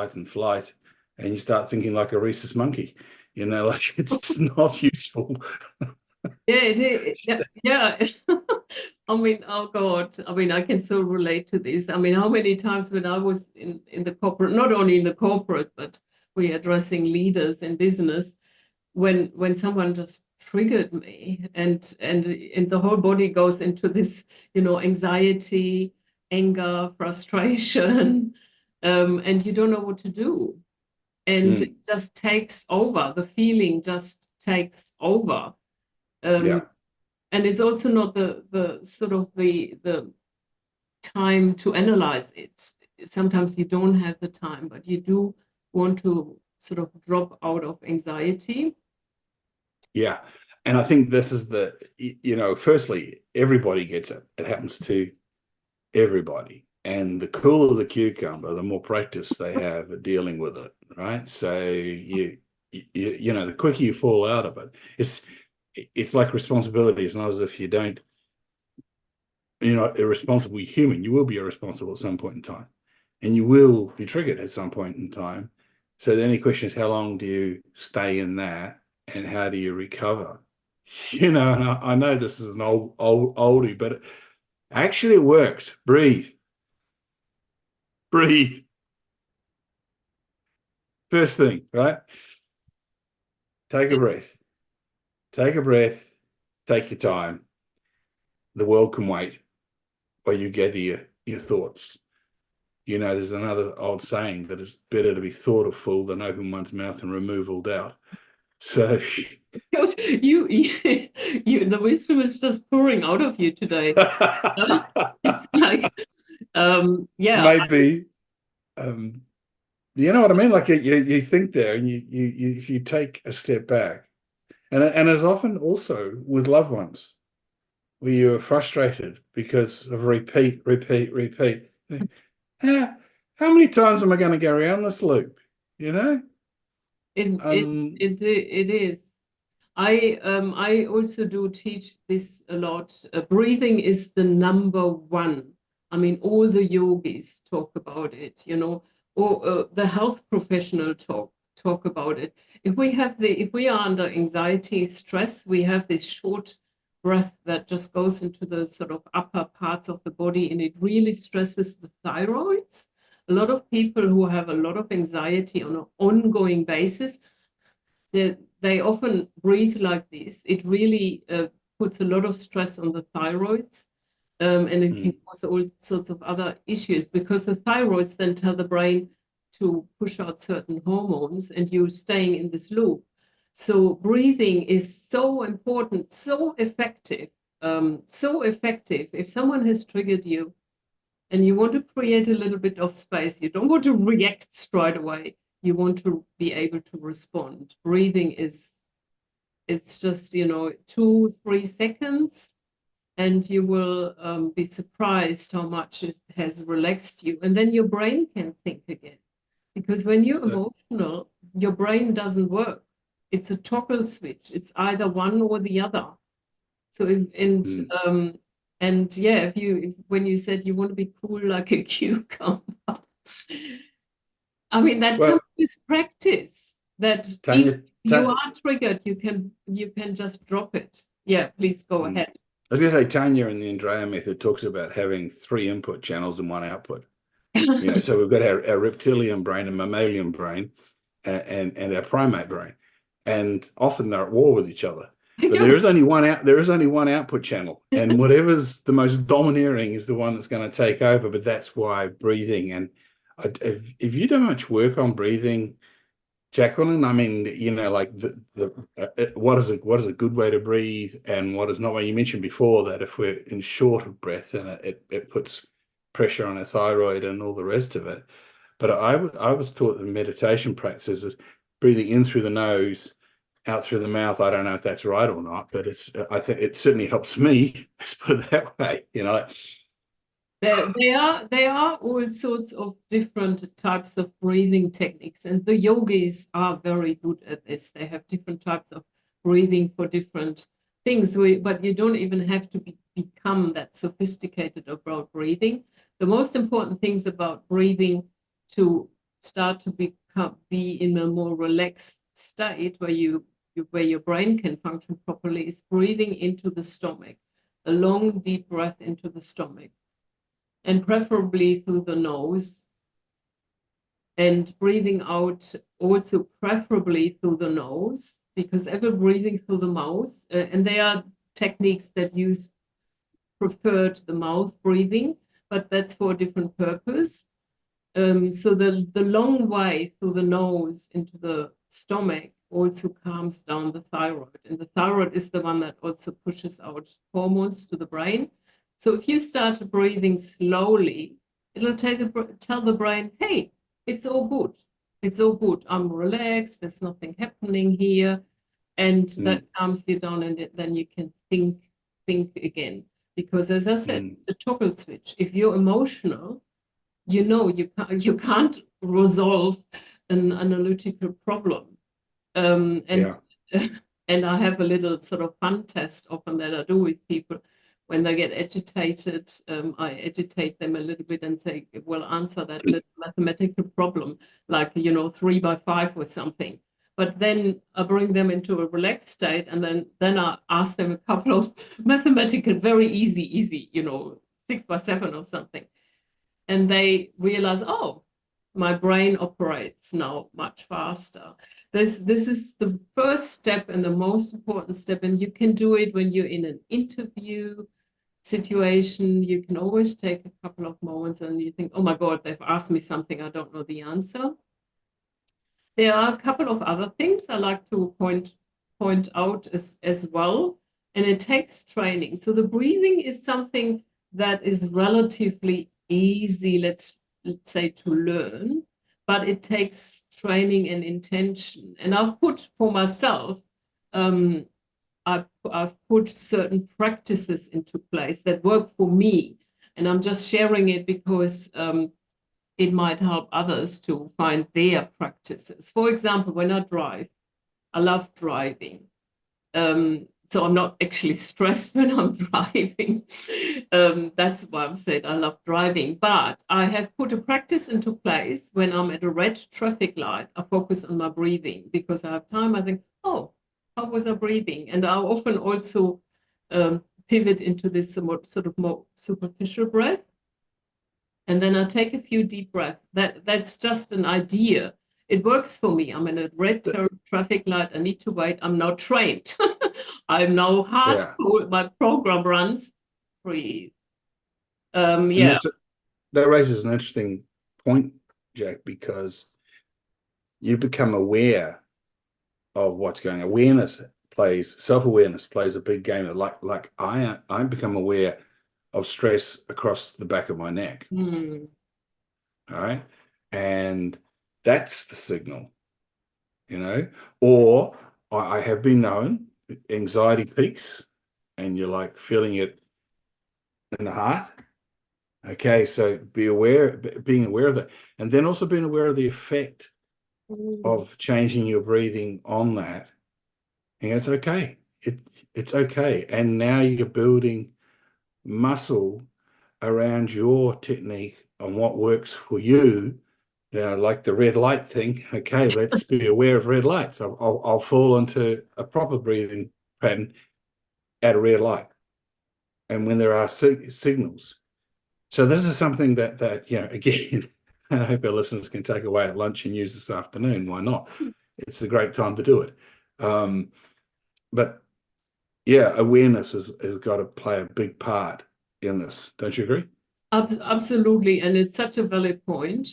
fight and flight, and you start thinking like a rhesus monkey. Like it's not useful. Yeah, it is. Yeah, yeah. I mean, oh God. I mean, I can so relate to this. I mean, how many times when I was in the corporate, not only in the corporate, but we're addressing leaders in business, when someone just triggered me and the whole body goes into this, anxiety, anger, frustration, and you don't know what to do. And it Mm, just takes over. The feeling just takes over. Um, yeah. and it's also not the sort of the time to analyze it. Sometimes you don't have the time, but you do want to sort of drop out of anxiety. Yeah. And I think this is firstly, everybody gets it. It happens to everybody. And the cooler the cucumber, the more practice they have at dealing with it, right? So the quicker you fall out of it, it's like responsibility. It's not as if you don't, you're not a responsible human. You will be irresponsible at some point in time, and you will be triggered at some point in time. So the only question is, how long do you stay in that, and how do you recover? And I know this is an oldie, but actually it works. Breathe, breathe. First thing, right? Take a breath. Take a breath. Take your time. The world can wait while you gather your thoughts. There's another old saying that it's better to be thought a fool than open one's mouth and remove all doubt. So The wisdom is just pouring out of you today. It's like, yeah, maybe, you know what I mean? Like you think there, and if you take a step back, and as often also with loved ones, where you're frustrated because of repeat, repeat, repeat. How, how many times am I going to go around this loop? You know? it it Um, it is. I also do teach this a lot. Breathing is the number one. I mean, all the yogis talk about it, or the health professional talk about it. If we are under anxiety, stress, we have this short breath that just goes into the sort of upper parts of the body, and it really stresses the thyroids. A lot of people who have a lot of anxiety on an ongoing basis, they often breathe like this. It really puts a lot of stress on the thyroids, and it can mm, cause all sorts of other issues because the thyroids then tell the brain to push out certain hormones, and you're staying in this loop. So breathing is so important, so effective, so effective. If someone has triggered you and you want to create a little bit of space, you don't want to react straight away. You want to be able to respond. Breathing is, it's just, 2-3 seconds, and you will be surprised how much it has relaxed you. And then your brain can think again. Because when you're so, emotional, your brain doesn't work. It's a toggle switch. It's either one or the other. So if, mm. and yeah, when you said you want to be cool like a cucumber, I mean that comes Well, with practice. That if Tanya, you are triggered, you can just drop it. Yeah, please go mm. ahead. I was going to say Tanya in the Andrea method talks about having 3 input channels and 1 output. So we've got our reptilian brain and mammalian brain, and our primate brain, and often they're at war with each other. I But know. there is only one output channel, and whatever's the most domineering is the one that's going to take over. But that's why breathing, and if you do much work on breathing, Jacqueline, I mean, like what is a good way to breathe and what is not. Well, you mentioned before that if we're in short of breath, then it puts pressure on our thyroid and all the rest of it. But I was taught that meditation practices is breathing in through the nose, out through the mouth. I don't know if that's right or not, but I think it certainly helps me. Let's put it that way. There are all sorts of different types of breathing techniques, and the yogis are very good at this. They have different types of breathing for different things, but you don't even have to become that sophisticated about breathing. The most important things about breathing to start to be in a more relaxed state where your brain can function properly is breathing into the stomach, a long, deep breath into the stomach, and preferably through the nose, and breathing out also preferably through the nose, because ever breathing through the mouth, and there are techniques that use preferred the mouth breathing, but that's for a different purpose. So the long way through the nose into the stomach also calms down the thyroid, and the thyroid is the one that also pushes out hormones to the brain. So if you start breathing slowly, it'll tell the brain, hey, it's all good. It's all good. I'm relaxed. There's nothing happening here. And that calms you down, and then you can think again. Because as I said, it's a toggle switch. If you're emotional, you can't resolve an analytical problem. And I have a little sort of fun test often that I do with people. When they get agitated, I agitate them a little bit and say, well, answer that little mathematical problem, like, 3 by 5 or something. But then I bring them into a relaxed state, and then I ask them a couple of mathematical, very easy, 6 by 7 or something. And they realize, oh, my brain operates now much faster. This is the first step and the most important step, and you can do it when you're in an interview situation. You can always take a couple of moments and you think, oh my God, they've asked me something, I don't know the answer. There are a couple of other things I like to point out as well, and it takes training. So the breathing is something that is relatively easy, let's say, to learn, but it takes training and intention. And I've put for myself, I've put certain practices into place that work for me, and I'm just sharing it because it might help others to find their practices. For example, when I drive, I love driving. So I'm not actually stressed when I'm driving. That's why I'm saying I love driving. But I have put a practice into place. When I'm at a red traffic light, I focus on my breathing, because I have time. I think, oh, how was I breathing? And I often also pivot into this sort of more superficial breath. And then I take a few deep breaths. That's just an idea. It works for me. I'm in a red traffic light. I need to wait. I'm now trained. I'm now hardcore. My program runs. Breathe. That raises an interesting point, Jack, because you become aware of what's going on. Self-awareness plays a big game. Like I become aware of stress across the back of my neck. All right. And that's the signal, or I have been known, anxiety peaks and you're like feeling it in the heart. Okay. So being aware of that, and then also being aware of the effect of changing your breathing on that. And it's okay. It's okay. And now you're building muscle around your technique on what works for you. Like the red light thing. Okay, let's be aware of red lights. I'll fall into a proper breathing pattern at a red light, and when there are signals. So this is something that again, I hope our listeners can take away at lunch and use this afternoon. Why not? It's a great time to do it. But yeah, awareness has got to play a big part in this. Don't you agree? Absolutely, and it's such a valid point.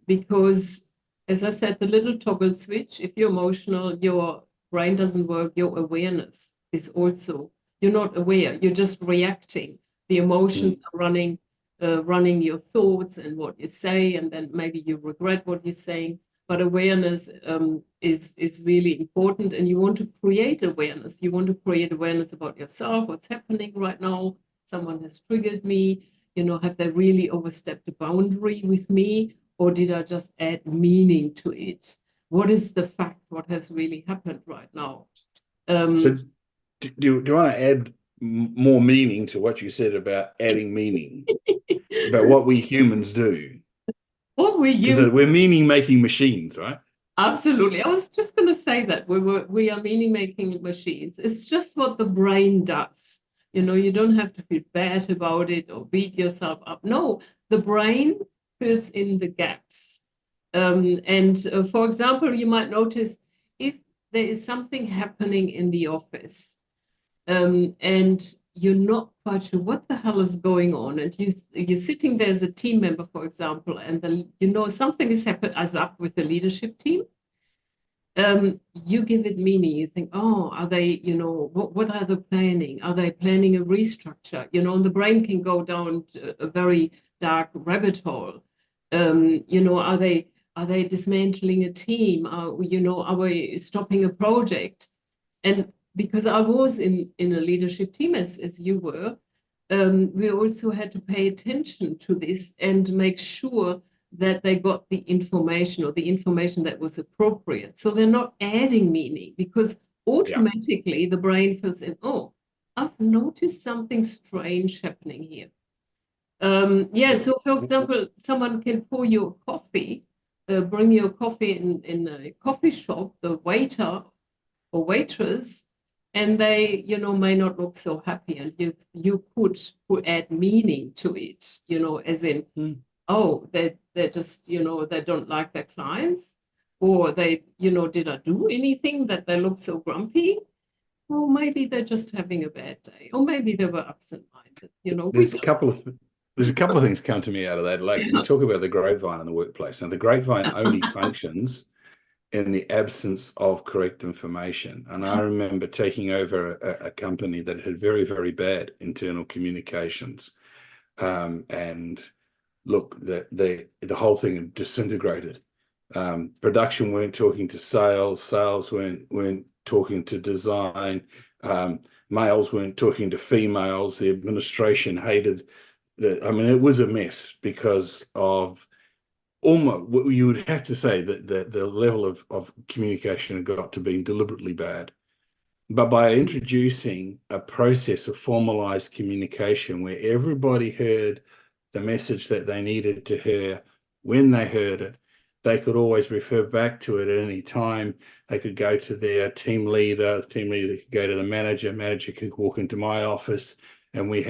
Because, as I said, the little toggle switch, if you're emotional, your brain doesn't work, your awareness is also, you're not aware, you're just reacting. The emotions are running your thoughts and what you say, and then maybe you regret what you're saying. But awareness is really important, and you want to create awareness. You want to create awareness about yourself, what's happening right now. Someone has triggered me. Have they really overstepped the boundary with me, or did I just add meaning to it? What is the fact? What has really happened right now? So do you want to add more meaning to what you said about adding meaning, about what we humans do? What we Because use. we're meaning-making machines, right? Absolutely. I was just going to say that we are meaning making machines. It's just what the brain does. You don't have to feel bad about it or beat yourself up. No, the brain fills in the gaps. And for example, you might notice if there is something happening in the office, and you're not quite sure what the hell is going on, and you're sitting there as a team member, for example, and then something is up with the leadership team. You give it meaning. You think, oh, are they, what are they planning? Are they planning a restructure? And the brain can go down a very dark rabbit hole. Are they dismantling a team? Are we stopping a project? And because I was in a leadership team as you were, we also had to pay attention to this and make sure that they got the information, or the information that was appropriate. So they're not adding meaning, because automatically the brain feels in, oh, I've noticed something strange happening here. So for example, someone can pour you a coffee, bring you a coffee in a coffee shop, the waiter or waitress, and they, may not look so happy, and you could add meaning to it, as in, oh, they're just, they don't like their clients, or they, did I do anything that they look so grumpy? Or maybe they're just having a bad day, or maybe they were absent-minded. There's a couple of things come to me out of that. Like, we talk about the grapevine in the workplace, and the grapevine only functions in the absence of correct information. And I remember taking over a company that had very, very bad internal communications. And look, the whole thing had disintegrated. Production weren't talking to sales, sales weren't talking to design, males weren't talking to females, the administration hated it was a mess because of almost what you would have to say that the level of communication had got to being deliberately bad. But by introducing a process of formalized communication where everybody heard the message that they needed to hear when they heard it, they could always refer back to it at any time. They could go to their team leader could go to the manager could walk into my office, and we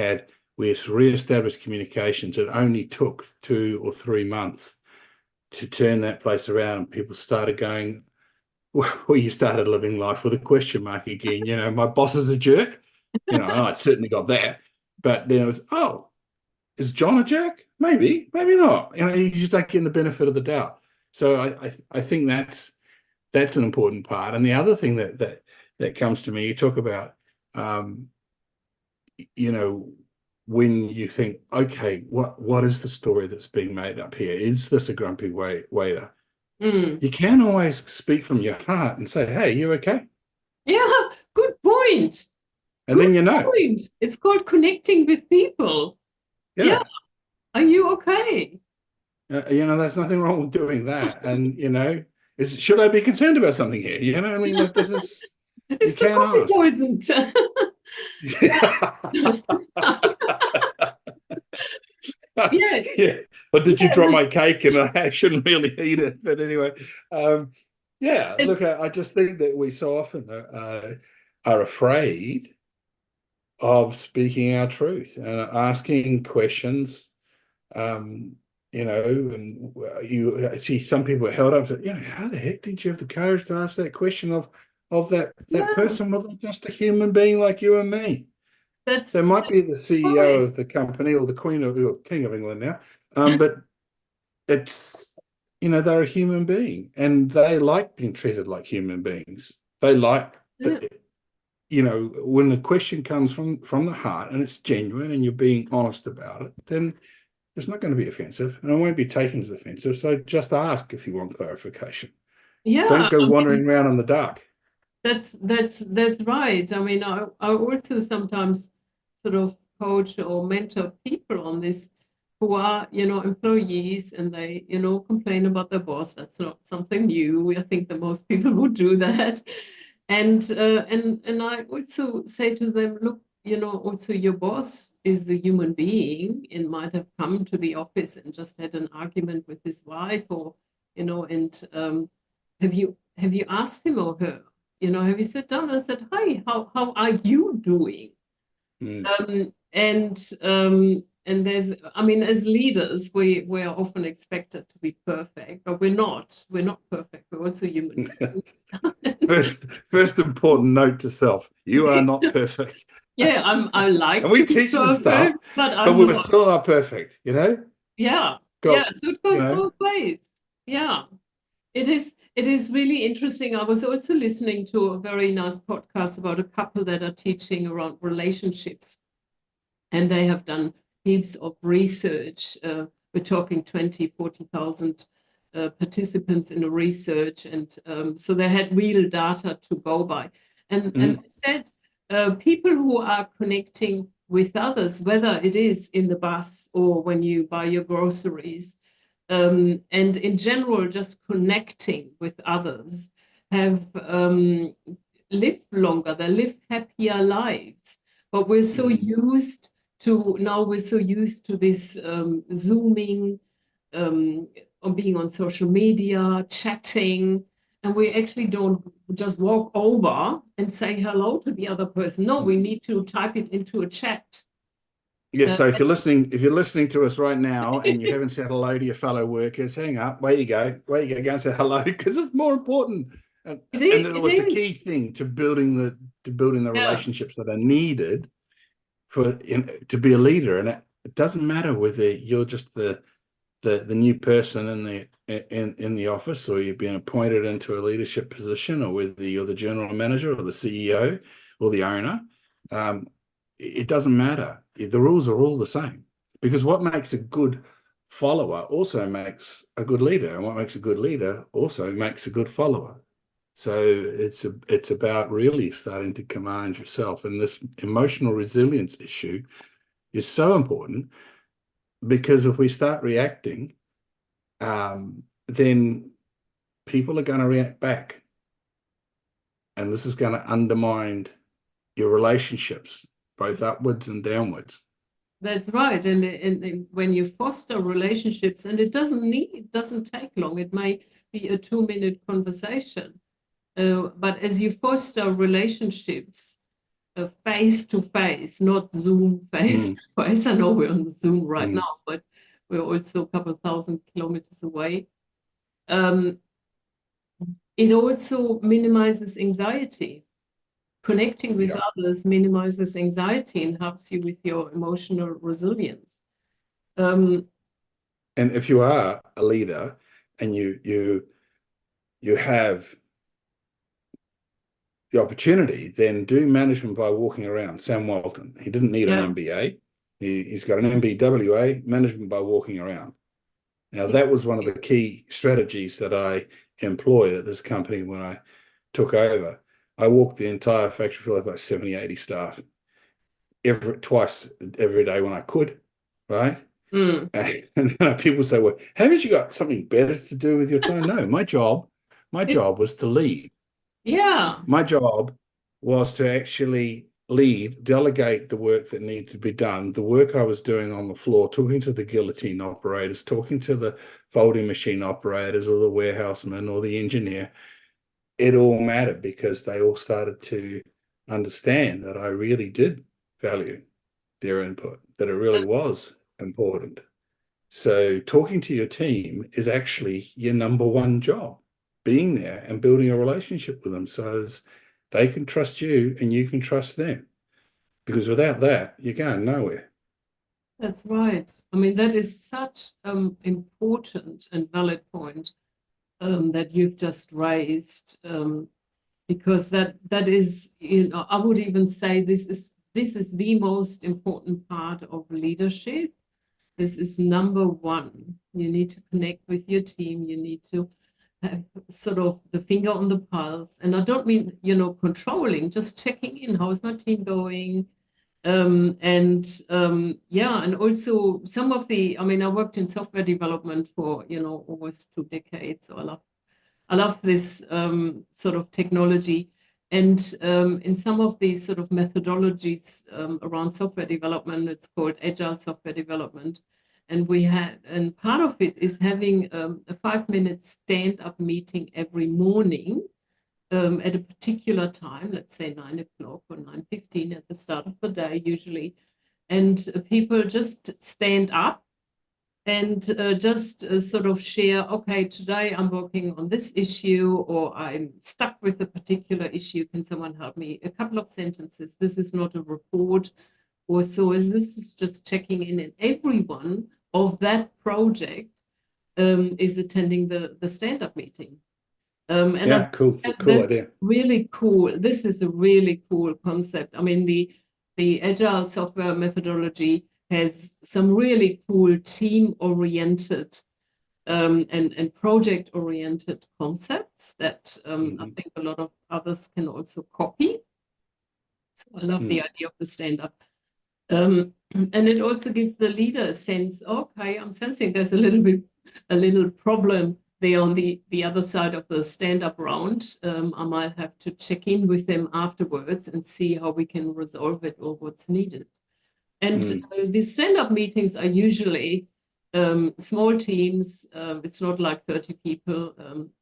reestablished communications. It only took 2 or 3 months to turn that place around, and people started going, well, you started living life with a question mark again. My boss is a jerk. I'd certainly got that. But then it was, oh, is John a jerk? Maybe not. You just don't get the benefit of the doubt. So I think that's an important part. And the other thing that comes to me, you talk about, when you think, okay, what is the story that's being made up here? Is this a grumpy waiter? You can always speak from your heart and say, hey, you okay? Yeah, good point. And then point. It's called connecting with people. Yeah. Are you okay? There's nothing wrong with doing that. And, should I be concerned about something here? This is, it's you can't ask. Poisoned. Yeah. But did you drop my cake and I shouldn't really eat it? But anyway, look, I just think that we so often are afraid of speaking our truth and asking questions. And you see some people held up and said, how the heck did you have the courage to ask that question of that person? Was just a human being like you and me. They might be the CEO of the company or the Queen or King of England now, but it's, they're a human being and they like being treated like human beings. They like, when the question comes from the heart and it's genuine and you're being honest about it, then it's not going to be offensive and it won't be taken as offensive. So just ask if you want clarification. Yeah. Don't go wandering around in the dark. That's right. I also sometimes sort of coach or mentor people on this who are, employees, and they, complain about their boss. That's not something new. I think that most people would do that. And I also say to them, look, also your boss is a human being and might have come to the office and just had an argument with his wife, or, and have you asked him or her, have you sat down and said, hi, how are you doing? And there's, as leaders, we're often expected to be perfect, but we're not perfect. We're also human beings. First important note to self: you are not perfect. Yeah, I like and we to be teach this stuff, but we're not. still not perfect, Yeah, Got, so it goes both ways. Yeah. It is really interesting. I was also listening to a very nice podcast about a couple that are teaching around relationships, and they have done heaps of research. We're talking 20, 40,000 participants in a research, and so they had real data to go by. And they said people who are connecting with others, whether it is in the bus or when you buy your groceries, and in general, just connecting with others, have lived longer, they live happier lives. But we're so used to this Zooming, on being on social media, chatting, and we actually don't just walk over and say hello to the other person. No, we need to type it into a chat. Yes, so if you're listening to us right now and you haven't said hello to your fellow workers, hang up, where you go, go and say hello, because it's more important. And what's a key thing to building the relationships that are needed to be a leader. And it doesn't matter whether you're just the new person in the office, or you've been appointed into a leadership position, or whether you're the general manager or the CEO or the owner. It doesn't matter. The rules are all the same, because what makes a good follower also makes a good leader, and what makes a good leader also makes a good follower. So it's about really starting to command yourself. And this emotional resilience issue is so important, because if we start reacting, then people are going to react back, and this is going to undermine your relationships, both upwards and downwards. That's right. And when you foster relationships, and it doesn't take long, it may be a 2-minute conversation. But as you foster relationships face to face, not Zoom face to face. I know we're on Zoom right now, but we're also a couple thousand kilometers away. It also minimizes anxiety. Connecting with others minimizes anxiety and helps you with your emotional resilience. And if you are a leader and you have the opportunity, then do management by walking around. Sam Walton, he didn't need an MBA. He's got an MBWA, management by walking around. Now, that was one of the key strategies that I employed at this company when I took over. I walked the entire factory floor with like 70, 80 staff twice every day when I could, right? And people say, well, haven't you got something better to do with your time? No, my job was to lead. Yeah. My job was to actually lead, delegate the work that needed to be done. The work I was doing on the floor, talking to the guillotine operators, talking to the folding machine operators, or the warehouseman, or the engineer, it all mattered, because they all started to understand that I really did value their input, that it really was important. So talking to your team is actually your number one job, being there and building a relationship with them so as they can trust you and you can trust them. Because without that, you're going nowhere. That's right. I mean, that is such an important and valid point that you've just raised, because that is, I would even say this is the most important part of leadership. This is number one. You need to connect with your team. You need to have sort of the finger on the pulse. And I don't mean, controlling, just checking in. How is my team going? And also some of I worked in software development for, almost 2 decades. So I love this sort of technology. And in some of these sort of methodologies around software development, it's called agile software development. And part of it is having a 5-minute stand-up meeting every morning at a particular time, let's say 9 o'clock or 9:15 at the start of the day usually. And people just stand up and just sort of share, okay, today I'm working on this issue, or I'm stuck with a particular issue. Can someone help me? A couple of sentences. This is not a report or so. This is just checking in, and everyone of that project is attending the stand-up meeting. And Yeah, cool idea. Really cool. This is a really cool concept. I mean, the agile software methodology has some really cool team-oriented and project-oriented concepts that I think a lot of others can also copy. So I love the idea of the stand-up. And it also gives the leader a sense, okay, I'm sensing there's a little problem there on the other side of the stand-up round. I might have to check in with them afterwards and see how we can resolve it or what's needed. And these stand-up meetings are usually small teams. It's not like 30 people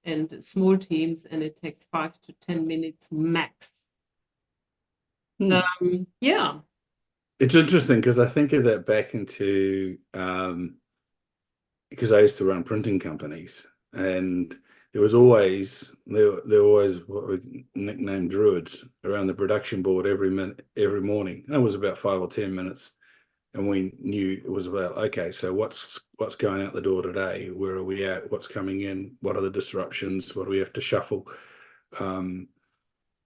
and small teams, and it takes 5 to 10 minutes max. Yeah. It's interesting because I think of that back into because I used to run printing companies, and there were always what we nicknamed druids around the production board every morning. And it was about 5 or 10 minutes, and we knew it was about, okay, so what's going out the door today? Where are we at? What's coming in? What are the disruptions? What do we have to shuffle?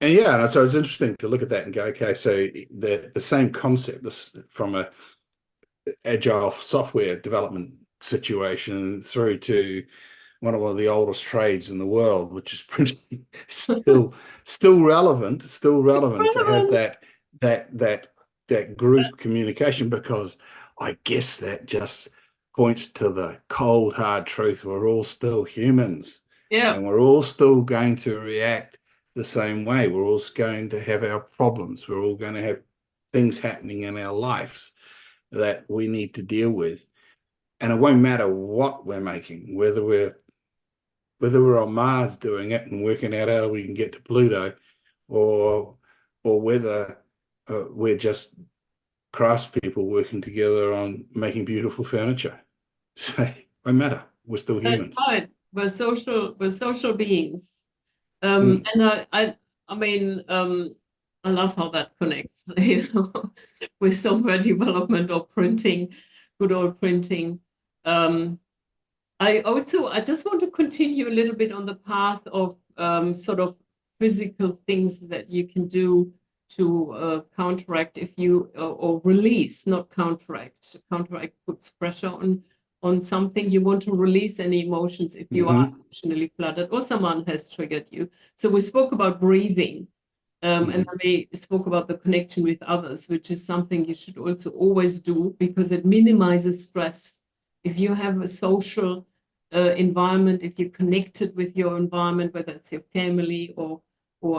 And yeah, so it's interesting to look at that and go, okay, so the same concept from a agile software development situation through to one of the oldest trades in the world, which is printing, still relevant to have that group communication, because I guess that just points to the cold hard truth: we're all still humans, and we're all still going to react the same way. We're all going to have our problems. We're all going to have things happening in our lives that we need to deal with, and it won't matter what we're making, whether we're on Mars doing it and working out how we can get to Pluto, or whether we're just craftspeople working together on making beautiful furniture. So it won't matter. We're still humans. That's right. We're social beings. And I mean, I love how that connects, with software development or printing, good old printing. I just want to continue a little bit on the path of sort of physical things that you can do to counteract or release, not counteract. Counteract puts pressure on something. You want to release any emotions if you are emotionally flooded or someone has triggered you. So we spoke about breathing, and then we spoke about the connection with others, which is something you should also always do because it minimizes stress. If you have a social environment, if you're connected with your environment, whether it's your family or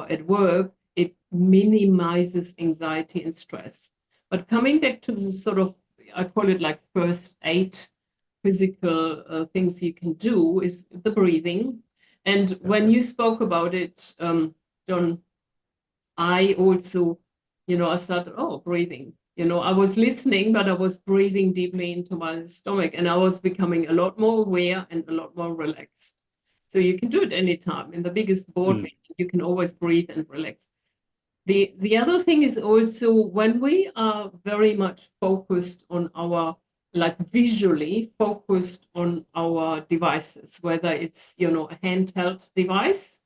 at work, it minimizes anxiety and stress. But coming back to the sort of, I call it like first aid physical things you can do is the breathing. And when you spoke about it, John, I also, I started, breathing. I was listening, but I was breathing deeply into my stomach, and I was becoming a lot more aware and a lot more relaxed. So you can do it anytime. In the biggest board meeting, you can always breathe and relax. The other thing is also when we are very much focused on visually focused on our devices, whether it's, a handheld device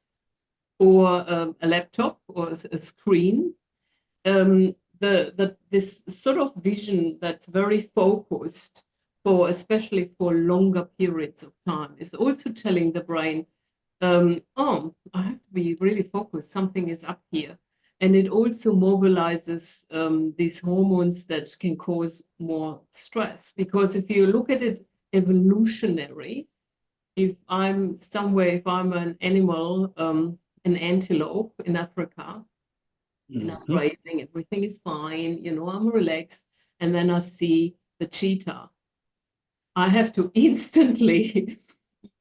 or a laptop or a screen, this sort of vision that's very focused especially for longer periods of time is also telling the brain, I have to be really focused, something is up here. And it also mobilizes these hormones that can cause more stress. Because if you look at it evolutionary, if I'm an animal, an antelope in Africa, and I'm grazing, everything is fine, I'm relaxed. And then I see the cheetah. I have to instantly,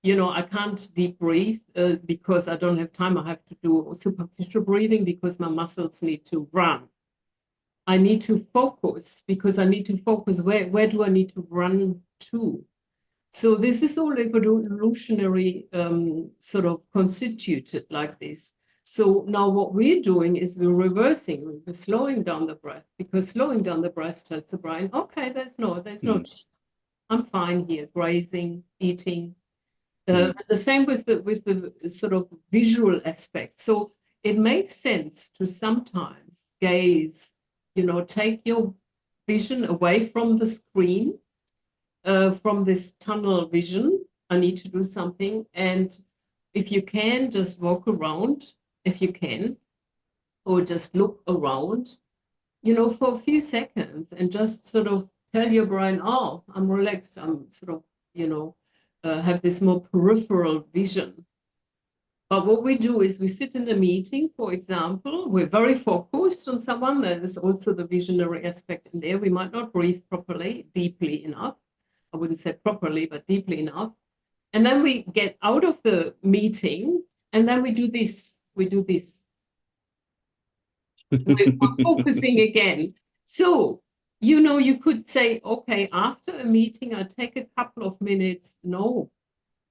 I can't deep breathe because I don't have time. I have to do superficial breathing because my muscles need to run. I need to focus because I need to focus. Where do I need to run to? So this is all evolutionary sort of constituted like this. So now what we're doing is we're reversing, we're slowing down the breath, because slowing down the breath tells the brain, okay, there's no, I'm fine here, grazing, eating. The same with the sort of visual aspect. So it makes sense to sometimes gaze, take your vision away from the screen, from this tunnel vision. I need to do something. And if you can, just walk around, if you can, or just look around, for a few seconds and just sort of tell your brain, oh, I'm relaxed. I'm sort of, have this more peripheral vision. But what we do is we sit in a meeting, for example, we're very focused on someone. There's also the visionary aspect in there. We might not breathe properly, deeply enough. I wouldn't say properly, but deeply enough. And then we get out of the meeting and then we do this. We're focusing again. So, you could say, okay, after a meeting, I take a couple of minutes,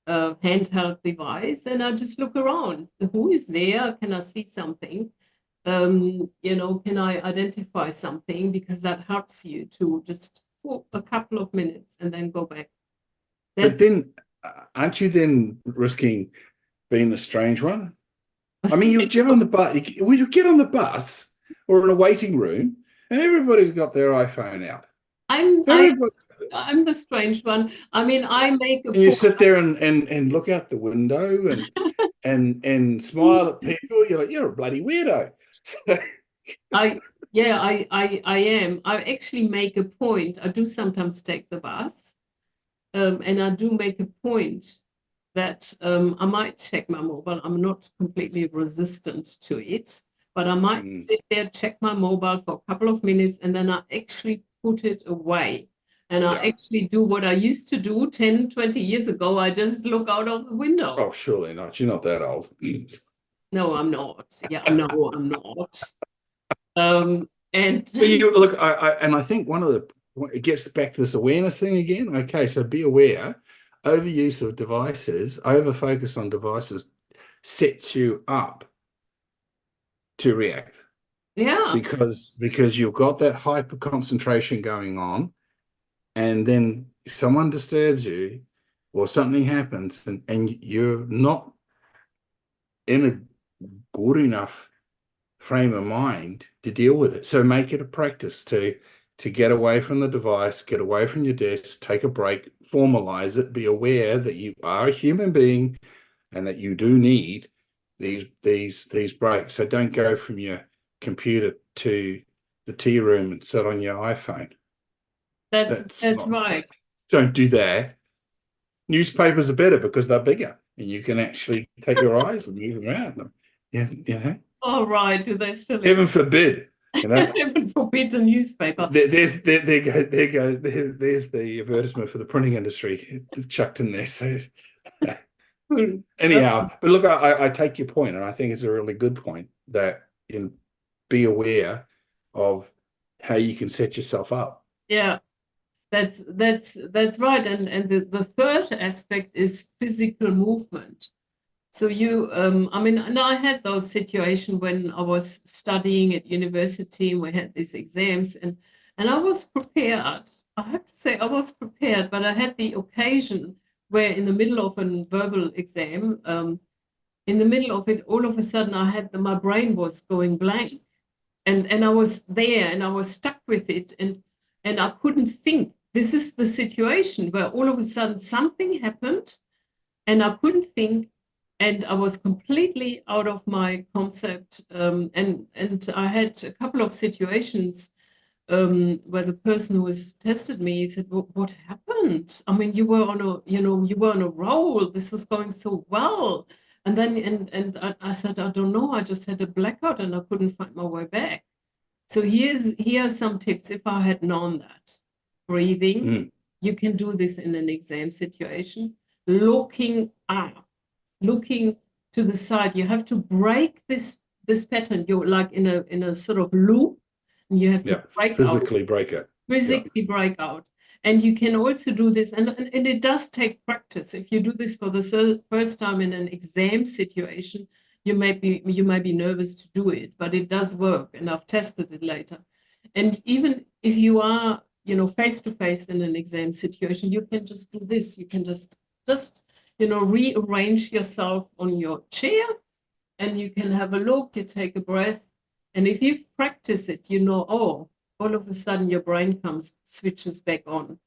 handheld device, and I just look around. Who is there? Can I see something? Can I identify something? Because that helps you to just walk a couple of minutes and then go back. But then, aren't you then risking being the strange one? I mean, you get on the bus. You get on the bus or in a waiting room, and everybody's got their iPhone out. I'm the strange one. I mean, I make a and you sit there and look out the window and smile at people. You're like, you're a bloody weirdo. I am. I actually make a point. I do sometimes take the bus, and I do make a point that I might check my mobile. I'm not completely resistant to it, but I might sit there, check my mobile for a couple of minutes, and then I actually put it away. And I actually do what I used to do 10, 20 years ago. I just look out of the window. Oh, surely not. You're not that old. No, I'm not. Yeah, no, I'm not. And look, I think it gets back to this awareness thing again. Okay, so be aware. Overuse of devices, over focus on devices sets you up to react. Yeah. Because you've got that hyper concentration going on, and then someone disturbs you or something happens and you're not in a good enough frame of mind to deal with it. So make it a practice to get away from the device, get away from your desk, take a break, formalize it, be aware that you are a human being and that you do need these breaks. So don't go from your computer to the tea room and sit on your iPhone. That's right. Don't do that. Newspapers are better because they're bigger and you can actually take your eyes and move around them. Yeah. All right. Do they still? Heaven forbid. Heaven forbid a newspaper. There's the advertisement for the printing industry chucked in there. So anyhow, but look, I take your point, and I think it's a really good point that be aware of how you can set yourself up. Yeah, that's right. And the third aspect is physical movement. So I had those situations when I was studying at university and we had these exams and I was prepared. I have to say I was prepared, but I had the occasion where in the middle of a verbal exam, in the middle of it, all of a sudden my brain was going blank and I was there and I was stuck with it and I couldn't think. This is the situation where all of a sudden something happened and I couldn't think. And I was completely out of my concept. And I had a couple of situations where the person who was tested me said, "What happened? I mean, you were on a roll. This was going so well. And then I said, I don't know, I just had a blackout and I couldn't find my way back. So here are some tips. If I had known that, breathing, you can do this in an exam situation. Looking up, looking to the side. You have to break this pattern. You're like in a sort of loop, and you have to physically break it. Physically break out. And you can also do this, and it does take practice. If you do this for the first time in an exam situation, you might be nervous to do it, but it does work, and I've tested it later. And even if you are, face to face in an exam situation, you can just do this. You can just rearrange yourself on your chair, and you can have a look. You take a breath, and if you've practiced it, oh, all of a sudden your brain switches back on.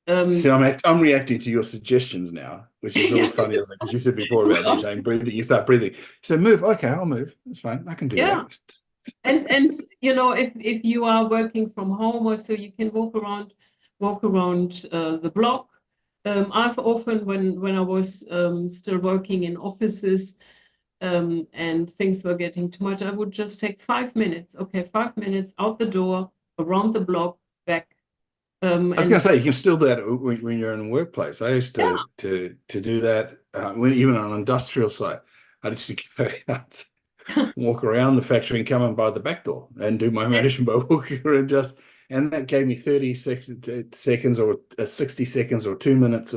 So I'm reacting to your suggestions now, which is really funny, because you said before about me saying breathing. You start breathing. So move. Okay, I'll move. That's fine. I can do that. And if you are working from home, or so, you can walk around the block. I've often, when I was still working in offices, and things were getting too much, I would just take 5 minutes. Okay, 5 minutes out the door, around the block, back. I was going to say, you can still do that when you're in the workplace. I used to do that even on an industrial site. I used to go out, walk around the factory, and come in by the back door and do my motion by walking around and that gave me 30 seconds or 60 seconds or 2 minutes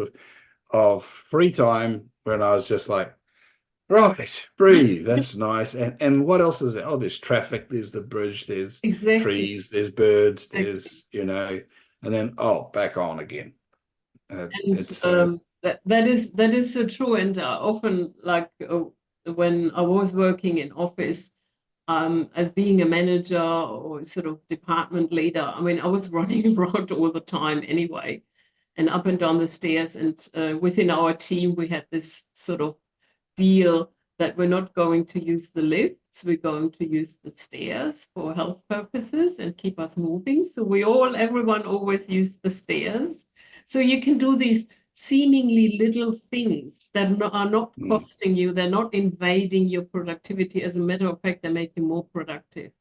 of free time when I was just like, right, breathe. That's nice. And what else is there? Oh, there's traffic, there's the bridge, there's trees, there's birds, there's, and then, back on again. That is so true. And often, like when I was working in office, as being a manager or sort of department leader, I mean, I was running around all the time anyway, and up and down the stairs. And within our team, we had this sort of deal that we're not going to use the lifts, we're going to use the stairs for health purposes and keep us moving. So everyone always used the stairs. So you can do these seemingly little things that are not costing you, they're not invading your productivity. As a matter of fact, they make you more productive.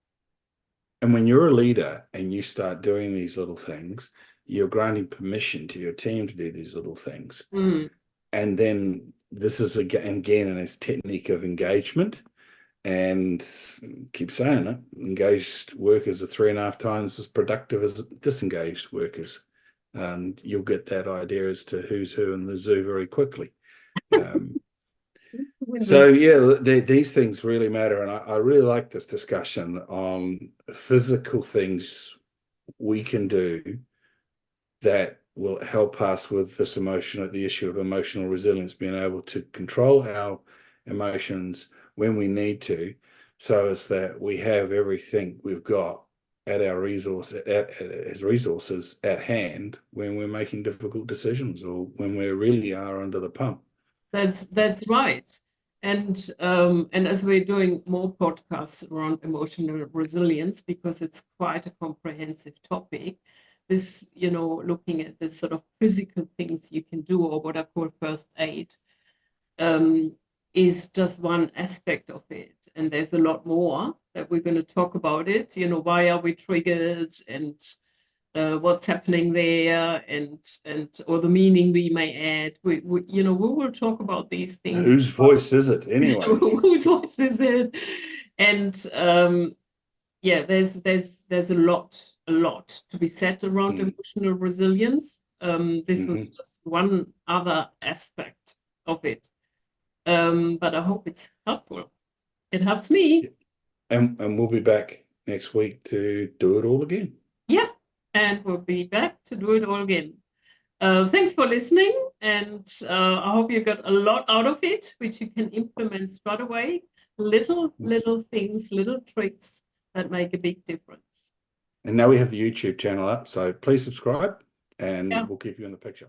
And when you're a leader and you start doing these little things, you're granting permission to your team to do these little things. And then this is again a technique of engagement, and keep saying it, engaged workers are 3.5 times as productive as disengaged workers. And you'll get that idea as to who's who in the zoo very quickly. So yeah, these things really matter. And I really like this discussion on physical things we can do that will help us with this the issue of emotional resilience, being able to control our emotions when we need to, so as that we have everything we've got at our as resources at hand when we're making difficult decisions or when we really are under the pump. That's right. And as we're doing more podcasts around emotional resilience, because it's quite a comprehensive topic, this, looking at the sort of physical things you can do, or what I call first aid, is just one aspect of it. And there's a lot more that we're going to talk about it. Why are we triggered, and what's happening there, and or the meaning we may add. We will talk about these things. Whose voice is it anyway? Whose voice is it? And there's a lot to be said around emotional resilience. This was just one other aspect of it. But I hope it's helpful. It helps me. And we'll be back next week to do it all again. Yeah, and we'll be back to do it all again. Thanks for listening, and I hope you got a lot out of it, which you can implement straight away. Little things, little tricks that make a big difference. And now we have the YouTube channel up, so please subscribe, and we'll keep you in the picture.